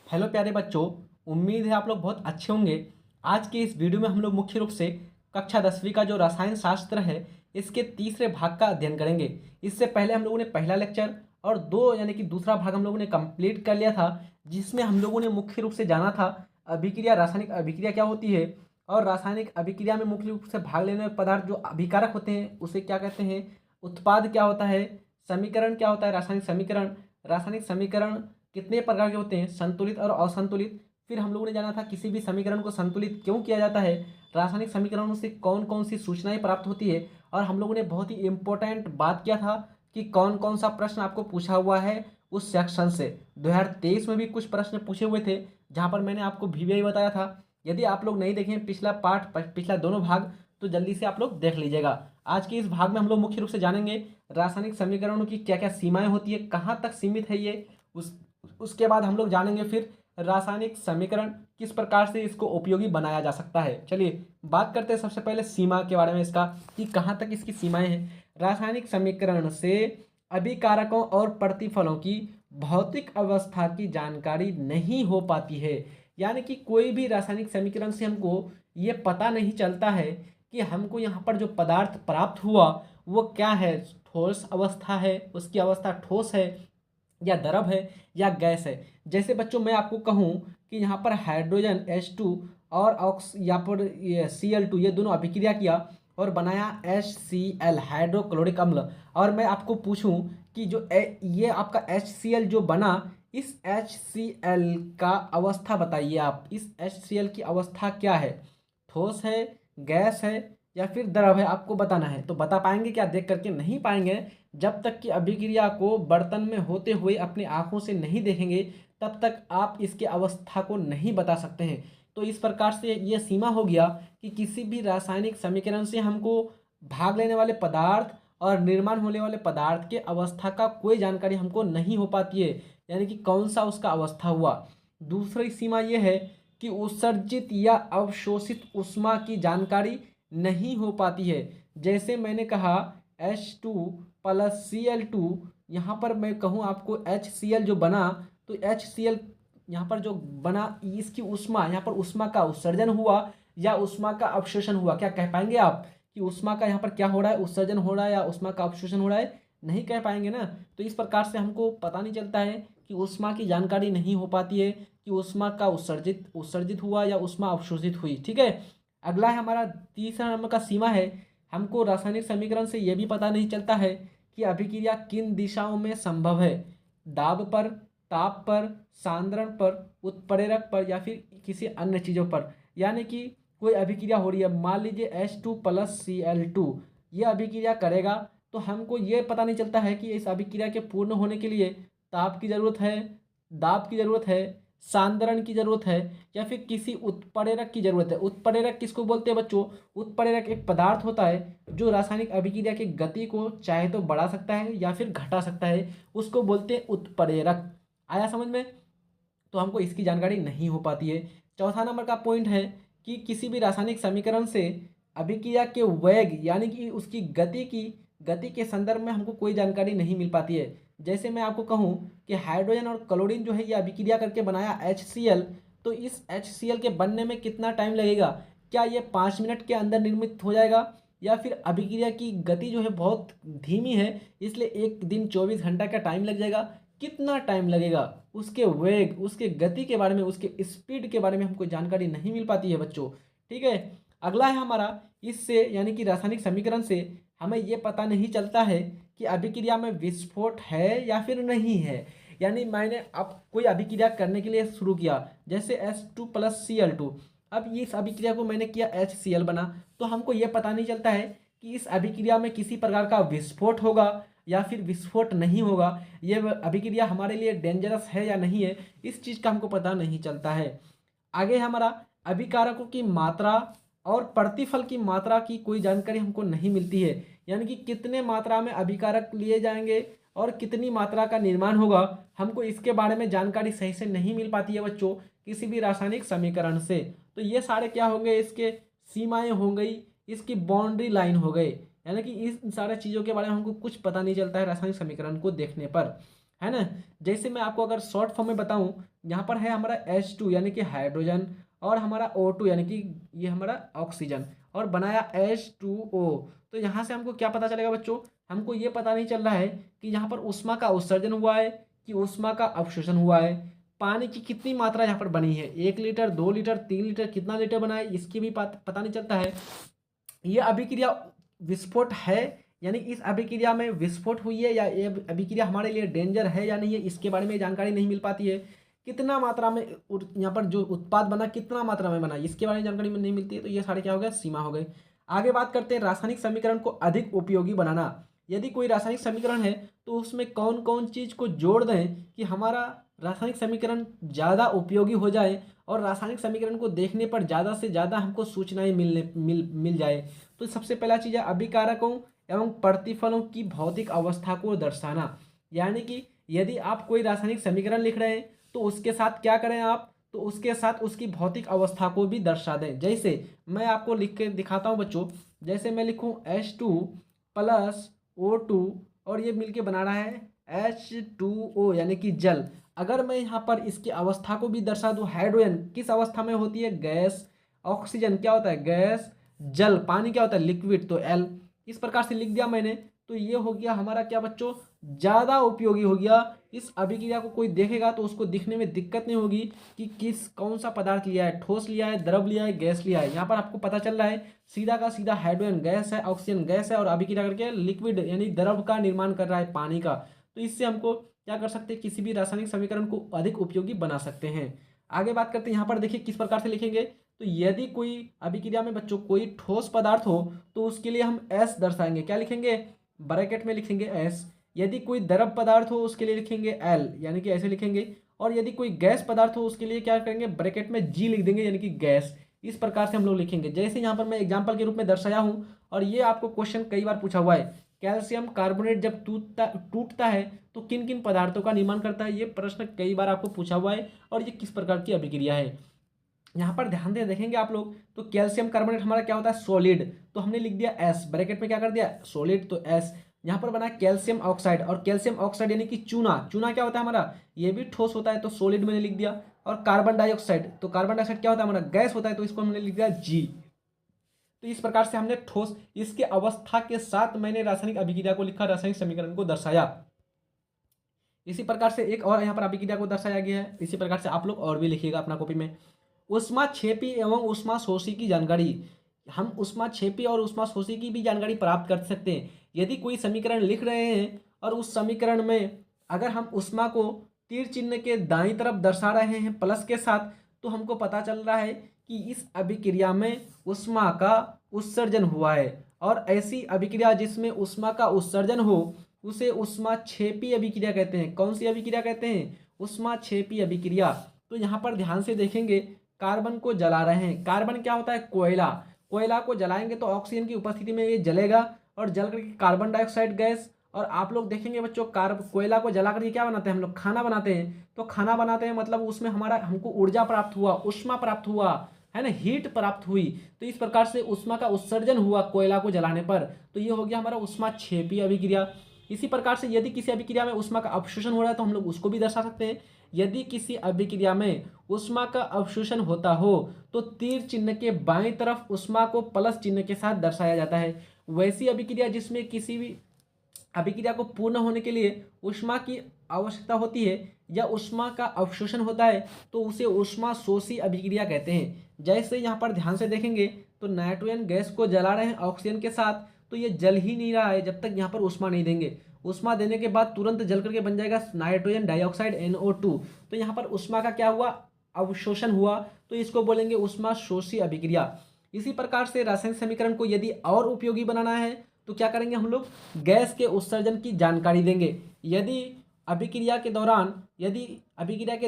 Hello प्यारे बच्चों। उम्मीद है आप लोग बहुत अच्छे होंगे। आज के इस वीडियो में हम लोग मुख्य रूप से कक्षा 10वीं का जो रसायन शास्त्र है इसके तीसरे भाग का अध्ययन करेंगे। इससे पहले हम लोगों ने पहला लेक्चर और दो यानी कि दूसरा भाग हम लोगों ने कंप्लीट कर लिया था, जिसमें हम लोगों ने मुख्य रूप से जाना था अभिक्रिया, रासायनिक अभिक्रिया क्या होती है और रासायनिक अभिक्रिया में मुख्य रूप से भाग लेने वाले पदार्थ जो अभिकारक होते हैं उसे क्या कहते हैं, उत्पाद क्या होता है, समीकरण क्या होता है, रासायनिक समीकरण कितने प्रकार के होते हैं, संतुलित और असंतुलित। फिर हम लोगों ने जाना था किसी भी समीकरण को संतुलित क्यों किया जाता है, रासायनिक समीकरणों से कौन कौन सी सूचनाएं प्राप्त होती है, और हम लोगों ने बहुत ही इंपॉर्टेंट बात किया था कि कौन कौन सा प्रश्न आपको पूछा हुआ है उस सेक्शन से। 2023 में भी कुछ प्रश्न पूछे हुए थे जहां पर मैंने आपको वीवीआई बताया था। यदि आप लोग नहीं देखें पिछला पार्ट, पिछला दोनों भाग, तो जल्दी से आप लोग देख लीजिएगा। आज के इस भाग में हम लोग मुख्य रूप से जानेंगे रासायनिक समीकरणों की क्या क्या सीमाएं होती है, कहाँ तक सीमित है ये। उसके बाद हम लोग जानेंगे फिर रासायनिक समीकरण किस प्रकार से इसको उपयोगी बनाया जा सकता है। चलिए बात करते हैं सबसे पहले सीमा के बारे में, इसका कि कहाँ तक इसकी सीमाएं हैं। रासायनिक समीकरण से अभिकारकों और प्रतिफलों की भौतिक अवस्था की जानकारी नहीं हो पाती है। यानी कि कोई भी रासायनिक समीकरण से हमको ये पता नहीं चलता है कि हमको यहाँ पर जो पदार्थ प्राप्त हुआ वो क्या है, ठोस अवस्था है, उसकी अवस्था ठोस है या द्रव है या गैस है। जैसे बच्चों मैं आपको कहूँ कि यहाँ पर हाइड्रोजन H2 और ऑक्स यहाँ पर ये Cl2, ये दोनों अभिक्रिया किया और बनाया HCl, हाइड्रोक्लोरिक अम्ल। और मैं आपको पूछूं कि ये आपका HCl जो बना, इस HCl का अवस्था बताइए आप, इस HCl की अवस्था क्या है, ठोस है, गैस है या फिर द्रव है, आपको बताना है। तो बता पाएंगे क्या? देख करके नहीं पाएंगे। जब तक कि अभिक्रिया को बर्तन में होते हुए अपनी आंखों से नहीं देखेंगे तब तक आप इसके अवस्था को नहीं बता सकते हैं। तो इस प्रकार से यह सीमा हो गया कि किसी भी रासायनिक समीकरण से हमको भाग लेने वाले पदार्थ और निर्माण होने वाले पदार्थ के अवस्था का कोई जानकारी हमको नहीं हो पाती है, यानी कि कौन सा उसका अवस्था हुआ। दूसरी सीमा यह है कि उत्सर्जित या अवशोषित ऊष्मा की जानकारी नहीं हो पाती है। जैसे मैंने कहा H2 प्लस Cl2, यहाँ पर मैं कहूँ आपको HCl जो बना, तो HCl यहाँ पर जो बना इसकी ऊष्मा, यहाँ पर ऊष्मा का उत्सर्जन हुआ या ऊष्मा का अवशोषण हुआ, क्या कह पाएंगे आप कि ऊष्मा का यहाँ पर क्या हो रहा है, उत्सर्जन हो रहा है या ऊष्मा का अवशोषण हो रहा है? नहीं कह पाएंगे ना। तो इस प्रकार से हमको पता नहीं चलता है कि ऊष्मा की जानकारी नहीं हो पाती है कि ऊष्मा का उत्सर्जित उत्सर्जित हुआ या ऊष्मा अवशोषित हुई। ठीक है, अगला है हमारा तीसरा नंबर का सीमा है, हमको रासायनिक समीकरण से यह भी पता नहीं चलता है कि अभिक्रिया किन दिशाओं में संभव है, दाब पर, ताप पर, सांद्रण पर, उत्प्रेरक पर या फिर किसी अन्य चीज़ों पर। यानी कि कोई अभिक्रिया हो रही है, मान लीजिए H2 प्लस Cl2, ये अभिक्रिया करेगा तो हमको ये पता नहीं चलता है कि इस अभिक्रिया के पूर्ण होने के लिए ताप की ज़रूरत है, दाब की ज़रूरत है, सांद्रण की जरूरत है या फिर किसी उत्प्रेरक की जरूरत है। उत्प्रेरक किसको बोलते हैं बच्चों? उत्प्रेरक एक पदार्थ होता है जो रासायनिक अभिक्रिया की गति को चाहे तो बढ़ा सकता है या फिर घटा सकता है, उसको बोलते हैं उत्प्रेरक। आया समझ में? तो हमको इसकी जानकारी नहीं हो पाती है। चौथा नंबर का पॉइंट है कि किसी भी रासायनिक समीकरण से अभिक्रिया के वेग यानी कि उसकी गति के संदर्भ में हमको कोई जानकारी नहीं मिल पाती है। जैसे मैं आपको कहूँ कि हाइड्रोजन और क्लोरीन जो है ये अभिक्रिया करके बनाया HCl, तो इस HCl के बनने में कितना टाइम लगेगा? क्या ये 5 मिनट के अंदर निर्मित हो जाएगा या फिर अभिक्रिया की गति जो है बहुत धीमी है इसलिए 1 दिन 24 घंटा का टाइम लग जाएगा? कितना टाइम लगेगा? उसके वेग, उसके गति के बारे में, उसके स्पीड के बारे में हमको जानकारी नहीं मिल पाती है बच्चों। ठीक है, अगला है हमारा, इससे यानी कि रासायनिक समीकरण से हमें ये पता नहीं चलता है कि अभिक्रिया में विस्फोट है या फिर नहीं है। यानी मैंने अब कोई अभिक्रिया करने के लिए शुरू किया, जैसे H2 प्लस Cl2, अब इस अभिक्रिया को मैंने किया HCl बना, तो हमको ये पता नहीं चलता है कि इस अभिक्रिया में किसी प्रकार का विस्फोट होगा या फिर विस्फोट नहीं होगा, ये अभिक्रिया हमारे लिए डेंजरस है या नहीं है, इस चीज़ का हमको पता नहीं चलता है। आगे हमारा अभिकारकों की मात्रा और प्रतिफल की मात्रा की कोई जानकारी हमको नहीं मिलती है, यानी कि कितने मात्रा में अभिकारक लिए जाएंगे और कितनी मात्रा का निर्माण होगा, हमको इसके बारे में जानकारी सही से नहीं मिल पाती है बच्चों किसी भी रासायनिक समीकरण से। तो ये सारे क्या होंगे, इसके सीमाएं हो गई, इसकी बाउंड्री लाइन हो गए, यानी कि इस सारे चीज़ों के बारे में हमको कुछ पता नहीं चलता है रासायनिक समीकरण को देखने पर। है ना। जैसे मैं आपको अगर शॉर्ट फॉर्म में बताऊं, यहाँ पर है हमारा H2 यानी कि हाइड्रोजन, और हमारा O2 यानी कि ये हमारा ऑक्सीजन, और बनाया H2O। तो यहाँ से हमको क्या पता चलेगा बच्चों, हमको ये पता नहीं चल रहा है कि यहाँ पर ऊष्मा का उत्सर्जन हुआ है कि ऊष्मा का अवशोषण हुआ है। पानी की कितनी मात्रा यहाँ पर बनी है, 1 लीटर, 2 लीटर, 3 लीटर, कितना लीटर बना है, इसकी भी पता नहीं चलता है। ये अभिक्रिया विस्फोट है, यानी इस अभिक्रिया में विस्फोट हुई है या ये अभिक्रिया हमारे लिए डेंजर है या नहीं है, इसके बारे में जानकारी नहीं मिल पाती है। कितना मात्रा में यहाँ पर जो उत्पाद बना कितना मात्रा में बना, इसके बारे में जानकारी नहीं मिलती है। तो ये सारे क्या हो गए, सीमा हो गए। आगे बात करते हैं रासायनिक समीकरण को अधिक उपयोगी बनाना। यदि कोई रासायनिक समीकरण है तो उसमें कौन कौन चीज़ को जोड़ दें कि हमारा रासायनिक समीकरण ज़्यादा उपयोगी हो जाए और रासायनिक समीकरण को देखने पर ज़्यादा से ज़्यादा हमको सूचनाएं मिल जाए। तो सबसे पहला चीज़ है अभिकारकों एवं प्रतिफलों की भौतिक अवस्था को दर्शाना। यानी कि यदि आप कोई रासायनिक समीकरण लिख रहे हैं तो उसके साथ क्या करें आप, तो उसके साथ उसकी भौतिक अवस्था को भी दर्शा दें। जैसे मैं आपको लिख के दिखाता हूँ बच्चों, जैसे मैं लिखूँ H2 प्लस O2 और ये मिलके बना रहा है H2O यानी कि जल। अगर मैं यहाँ पर इसकी अवस्था को भी दर्शा दूँ, हाइड्रोजन किस अवस्था में होती है, गैस। ऑक्सीजन क्या होता है, गैस। जल पानी क्या होता है, लिक्विड, तो L। इस प्रकार से लिख दिया मैंने। तो ये हो गया हमारा क्या बच्चों, ज़्यादा उपयोगी हो गया। इस अभिक्रिया को कोई देखेगा तो उसको दिखने में दिक्कत नहीं होगी कि किस कौन सा पदार्थ लिया है, ठोस लिया है, द्रव लिया है, गैस लिया है। यहाँ पर आपको पता चल रहा है सीधा का सीधा हाइड्रोजन गैस है, ऑक्सीजन गैस है, और अभिक्रिया करके लिक्विड यानी द्रव का निर्माण कर रहा है, पानी का। तो इससे हमको क्या कर सकते हैं, किसी भी रासायनिक समीकरण को अधिक उपयोगी बना सकते हैं। आगे बात करते हैं, यहाँ पर देखिए किस प्रकार से लिखेंगे। तो यदि कोई अभिक्रिया में बच्चों कोई ठोस पदार्थ हो तो उसके लिए हम S दर्शाएंगे, क्या लिखेंगे, ब्रैकेट में लिखेंगे S। यदि कोई द्रव पदार्थ हो उसके लिए लिखेंगे L यानी कि ऐसे लिखेंगे। और यदि कोई गैस पदार्थ हो उसके लिए क्या करेंगे, ब्रैकेट में G लिख देंगे यानी कि गैस। इस प्रकार से हम लोग लिखेंगे, जैसे यहाँ पर मैं एग्जाम्पल के रूप में दर्शाया हूँ। और ये आपको क्वेश्चन कई बार पूछा हुआ है, कैल्शियम कार्बोनेट जब टूटता है तो किन किन पदार्थों का निर्माण करता है, ये प्रश्न कई बार आपको पूछा हुआ है। और ये किस प्रकार की अभिक्रिया है, यहाँ पर ध्यान दे देखेंगे आप लोग। तो कैल्शियम कार्बोनेट हमारा क्या होता है, सॉलिड, तो हमने लिख दिया S, ब्रैकेट में क्या कर दिया, सॉलिड, तो S। यहाँ पर बना कैल्शियम ऑक्साइड, और कैल्शियम ऑक्साइड यानी कि चूना, चूना क्या होता है हमारा, ये भी ठोस होता है, तो सॉलिड मैंने लिख दिया। और कार्बन डाइऑक्साइड, तो कार्बन डाइऑक्साइड क्या होता है हमारा, गैस होता है, तो इसको हमने लिख दिया G। तो इस प्रकार से हमने ठोस इसके अवस्था के साथ मैंने रासायनिक अभिक्रिया को लिखा, रासायनिक समीकरण को दर्शाया। इसी प्रकार से एक और यहाँ पर अभिक्रिया को दर्शाया गया है। इसी प्रकार से आप लोग और भी लिखिएगा अपना कॉपी में। ऊष्माक्षेपी एवं ऊष्माशोषी की जानकारी, हम ऊष्माक्षेपी और ऊष्माशोषी की भी जानकारी प्राप्त कर सकते हैं। यदि कोई समीकरण लिख रहे हैं और उस समीकरण में अगर हम ऊष्मा को तीर चिन्ह के दाईं तरफ दर्शा रहे हैं प्लस के साथ, तो हमको पता चल रहा है कि इस अभिक्रिया में ऊष्मा का उत्सर्जन हुआ है। और ऐसी अभिक्रिया जिसमें ऊष्मा का उत्सर्जन हो उसे ऊष्माक्षेपी अभिक्रिया कहते हैं। कौन सी अभिक्रिया कहते हैं, ऊष्माक्षेपी अभिक्रिया। तो यहाँ पर ध्यान से देखेंगे, कार्बन को जला रहे हैं, कार्बन क्या होता है, कोयला, कोयला को जलाएंगे तो ऑक्सीजन की उपस्थिति में ये जलेगा और जल करके कार्बन डाइऑक्साइड गैस। और आप लोग देखेंगे बच्चों, कोयला को जला करके क्या बनाते हैं हम लोग, खाना बनाते हैं। तो खाना बनाते हैं मतलब उसमें हमारा हमको ऊर्जा प्राप्त हुआ, ऊष्मा प्राप्त हुआ, है ना, हीट प्राप्त हुई। तो इस प्रकार से ऊष्मा का उत्सर्जन हुआ कोयला को जलाने पर। तो ये हो गया हमारा ऊष्माक्षेपी अभिक्रिया। इसी प्रकार से यदि किसी अभिक्रिया में ऊष्मा का अवशोषण हो रहा है तो हम लोग उसको भी दर्शा सकते हैं। यदि किसी अभिक्रिया में ऊष्मा का अवशोषण होता हो तो तीर चिन्ह के बाईं तरफ ऊष्मा को प्लस चिन्ह के साथ दर्शाया जाता है। वैसी अभिक्रिया जिसमें किसी भी अभिक्रिया को पूर्ण होने के लिए ऊष्मा की आवश्यकता होती है या ऊष्मा का अवशोषण होता है तो उसे ऊष्मा शोषी अभिक्रिया कहते हैं। जैसे यहाँ पर ध्यान से देखेंगे तो नाइट्रोजन गैस को जला रहे हैं ऑक्सीजन के साथ, तो ये जल ही नहीं रहा है जब तक यहाँ पर ऊष्मा नहीं देंगे। ऊष्मा देने के बाद तुरंत जल करके बन जाएगा नाइट्रोजन डाइऑक्साइड NO2। तो यहाँ पर ऊष्मा का क्या हुआ, अवशोषण हुआ, तो इसको बोलेंगे ऊष्मा शोषी अभिक्रिया। इसी प्रकार से रासायनिक समीकरण को यदि और उपयोगी बनाना है तो क्या करेंगे हम लोग, गैस के उत्सर्जन की जानकारी देंगे। यदि अभिक्रिया के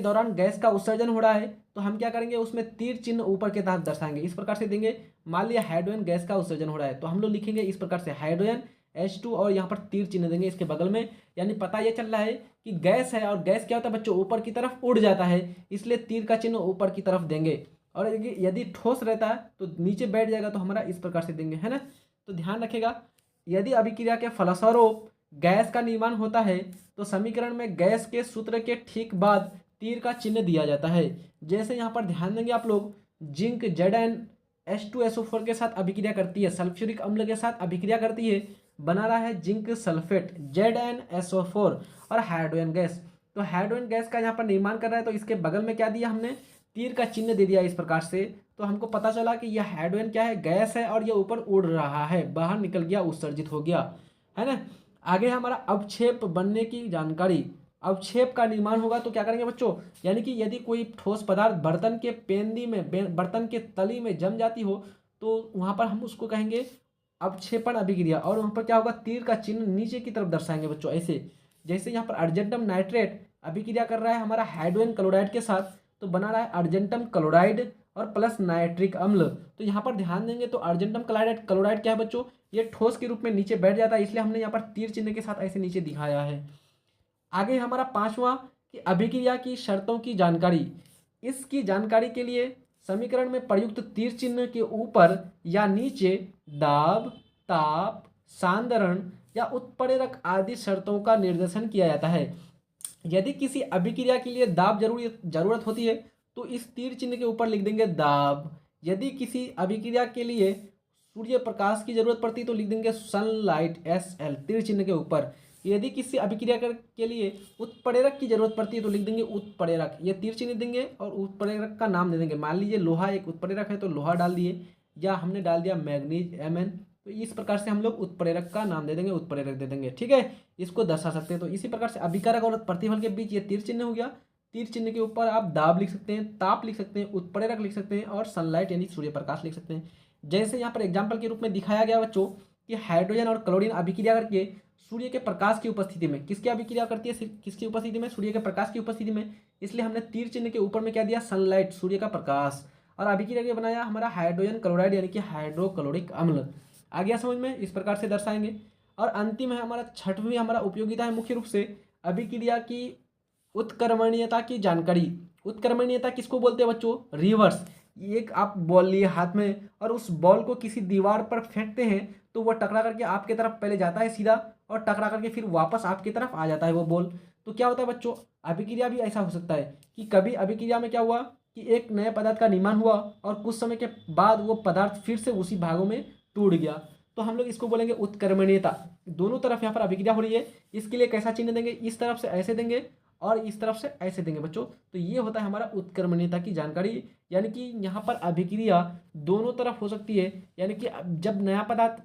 दौरान गैस का उत्सर्जन हो रहा है तो हम क्या करेंगे, उसमें तीर चिन्ह ऊपर के तहत दर्शाएंगे। इस प्रकार से देंगे, मान लिया हाइड्रोजन गैस का उत्सर्जन हो रहा है तो हम लोग लिखेंगे इस प्रकार से हाइड्रोजन H2 और यहाँ पर तीर चिन्ह देंगे इसके बगल में। यानी पता ये चल रहा है कि गैस है और गैस क्या होता है बच्चों, ऊपर की तरफ उड़ जाता है, इसलिए तीर का चिन्ह ऊपर की तरफ देंगे। और यदि ठोस रहता है तो नीचे बैठ जाएगा, तो हमारा इस प्रकार से देंगे, है ना। तो ध्यान रखेगा, यदि अभिक्रिया के फलस्वरूप गैस का निर्माण होता है तो समीकरण में गैस के सूत्र के ठीक बाद तीर का चिन्ह दिया जाता है। जैसे यहाँ पर ध्यान देंगे आप लोग, जिंक Zn H2SO4 के साथ अभिक्रिया करती है, सल्फ्यूरिक अम्ल के साथ अभिक्रिया करती है, बना रहा है जिंक सल्फेट ZnSO4 और हाइड्रोजन गैस। तो हाइड्रोजन गैस का यहाँ पर निर्माण कर रहा है तो इसके बगल में क्या दिया हमने, तीर का चिन्ह दे दिया इस प्रकार से। तो हमको पता चला कि यह हाइड्रोजन क्या है, गैस है और यह ऊपर उड़ रहा है, बाहर निकल गया, उत्सर्जित हो गया, है ना। आगे हमारा अवक्षेप बनने की जानकारी। अवक्षेप का निर्माण होगा तो क्या करेंगे बच्चों, यानी कि यदि कोई ठोस पदार्थ बर्तन के पेंदी में, बर्तन के तली में जम जाती हो तो वहाँ पर हम उसको कहेंगे अवक्षेपण अभिक्रिया। और वहाँ पर क्या होगा, तीर का चिन्ह नीचे की तरफ दर्शाएंगे बच्चों, ऐसे। जैसे यहाँ पर अर्जेंटम नाइट्रेट अभिक्रिया कर रहा है हमारा हाइड्रोजन क्लोराइड के साथ, तो बना रहा है अर्जेंटम क्लोराइड और प्लस नाइट्रिक अम्ल। तो यहाँ पर ध्यान देंगे तो अर्जेंटम क्लोराइड क्या है बच्चों, ये ठोस के रूप में नीचे बैठ जाता है, इसलिए हमने यहाँ पर तीर चिन्ह के साथ ऐसे नीचे दिखाया है। आगे हमारा पांचवा कि अभिक्रिया की शर्तों की जानकारी। इसकी जानकारी के लिए समीकरण में प्रयुक्त तीर चिन्ह के ऊपर या नीचे दाब, ताप, सांद्रण या उत्प्रेरक आदि शर्तों का निर्देशन किया जाता है। यदि किसी अभिक्रिया के लिए दाब जरूरत होती है तो इस तीर चिन्ह के ऊपर लिख देंगे दाब। यदि किसी अभिक्रिया के लिए सूर्य प्रकाश की जरूरत पड़ती है तो लिख देंगे सनलाइट SL तीर चिन्ह के ऊपर। यदि किसी अभिक्रिया के लिए उत्प्रेरक की जरूरत पड़ती है तो लिख देंगे उत्प्रेरक, ये तीर चिन्ह देंगे और उत्प्रेरक का नाम दे देंगे। मान लीजिए लोहा एक उत्प्रेरक है तो लोहा डाल दिए, या हमने डाल दिया मैग्नीज Mn, तो इस प्रकार से हम लोग उत्प्रेरक का नाम दे देंगे, उत्प्रेरक दे देंगे, ठीक है, इसको दर्शा सकते हैं। तो इसी प्रकार से अभिकारक और प्रतिफल के बीच ये तीर चिन्ह हो गया। तीर चिन्ह के ऊपर आप दाब लिख सकते हैं, ताप लिख सकते हैं, उत्प्रेरक लिख सकते हैं और सनलाइट यानी सूर्य प्रकाश लिख सकते हैं। जैसे यहाँ पर एग्जाम्पल के रूप में दिखाया गया बच्चों कि हाइड्रोजन और क्लोरीन अभिक्रिया करके सूर्य के प्रकाश की उपस्थिति में, किसकी अभिक्रिया करती है, किसकी उपस्थिति में, सूर्य के प्रकाश की उपस्थिति में, इसलिए हमने तीर चिन्ह के ऊपर में क्या दिया, सनलाइट सूर्य का प्रकाश। और अभिक्रिया के बनाया हमारा हाइड्रोजन क्लोराइड यानी कि हाइड्रोक्लोरिक अम्ल। आ गया समझ में, इस प्रकार से दर्शाएंगे। और अंतिम है हमारा छठवीं हमारा उपयोगिता है मुख्य रूप से अभिक्रिया की उत्क्रमणीयता की जानकारी। उत्क्रमणीयता किसको बोलते हैं बच्चों, रिवर्स। एक आप बॉल लिए हाथ में और उस बॉल को किसी दीवार पर फेंकते हैं तो वह टकरा करके आपके तरफ पहले जाता है सीधा और टकरा करके फिर वापस आपकी तरफ आ जाता है वो बॉल। तो क्या होता है बच्चों, अभिक्रिया भी ऐसा हो सकता है कि कभी अभिक्रिया में क्या हुआ कि एक नए पदार्थ का निर्माण हुआ और कुछ समय के बाद वो पदार्थ फिर से उसी भागों में टूट गया, तो हम लोग इसको बोलेंगे उत्क्रमणीयता। दोनों तरफ यहाँ पर अभिक्रिया हो रही है, इसके लिए कैसा चिन्ह देंगे, इस तरफ से ऐसे देंगे और इस तरफ से ऐसे देंगे बच्चों। तो ये होता है हमारा उत्क्रमणीयता की जानकारी, यानी कि यहाँ पर अभिक्रिया दोनों तरफ हो सकती है, यानी कि जब नया पदार्थ,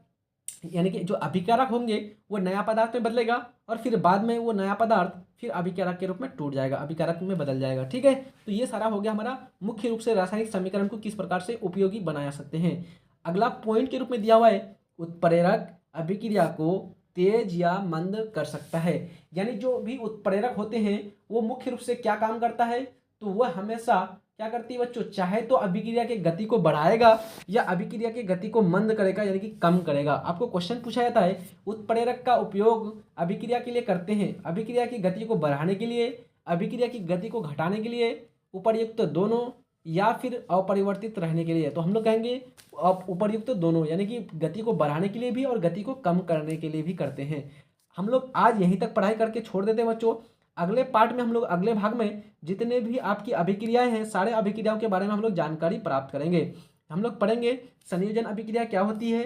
यानी कि जो अभिकारक होंगे वो नया पदार्थ में बदलेगा और फिर बाद में वो नया पदार्थ फिर अभिकारक के रूप में टूट जाएगा, अभिकारक में बदल जाएगा, ठीक है। तो ये सारा हो गया हमारा मुख्य रूप से रासायनिक समीकरण को किस प्रकार से उपयोगी बना सकते हैं। अगला पॉइंट के रूप में दिया हुआ है उत्प्रेरक अभिक्रिया को तेज या मंद कर सकता है। यानी जो भी उत्प्रेरक होते हैं वो मुख्य रूप से क्या काम करता है, तो वह हमेशा क्या करती है बच्चों, चाहे तो अभिक्रिया के गति को बढ़ाएगा या अभिक्रिया की गति को मंद करेगा यानी कि कम करेगा। आपको क्वेश्चन पूछा जाता है उत्प्रेरक का उपयोग अभिक्रिया के लिए करते हैं, अभिक्रिया की गति को बढ़ाने के लिए, अभिक्रिया की गति को घटाने के लिए, उपर्युक्त दोनों या फिर अपरिवर्तित रहने के लिए। तो हम लोग कहेंगे उपर्युक्त दोनों, यानी कि गति को बढ़ाने के लिए भी और गति को कम करने के लिए भी करते हैं। हम लोग आज यहीं तक पढ़ाई करके छोड़ देते हैं बच्चों। अगले पार्ट में हम लोग अगले भाग में जितने भी आपकी अभिक्रियाएं हैं सारे अभिक्रियाओं के बारे में हम लोग जानकारी प्राप्त करेंगे। हम लोग पढ़ेंगे संयोजन अभिक्रिया क्या होती है,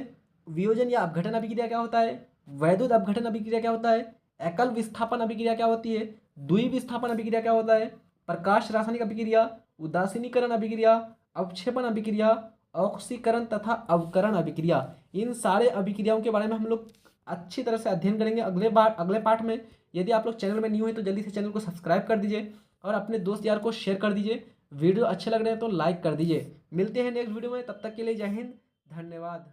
वियोजन या अपघटन अभिक्रिया क्या होता है, वैद्युत अपघटन अभिक्रिया क्या होता है, एकल विस्थापन अभिक्रिया क्या होती है, द्वि विस्थापन अभिक्रिया क्या होता है, प्रकाश रासायनिक अभिक्रिया, उदासीनीकरण अभिक्रिया, अवक्षेपण अभिक्रिया, ऑक्सीकरण तथा अवकरण अभिक्रिया। इन सारे अभिक्रियाओं के बारे में हम लोग अच्छी तरह से अध्ययन करेंगे अगले पार्ट में। यदि आप लोग चैनल में न्यू हैं तो जल्दी से चैनल को सब्सक्राइब कर दीजिए और अपने दोस्त यार को शेयर कर दीजिए। वीडियो अच्छे लग रहे हैं तो लाइक कर दीजिए। मिलते हैं नेक्स्ट वीडियो में, तब तक के लिए जय हिंद, धन्यवाद।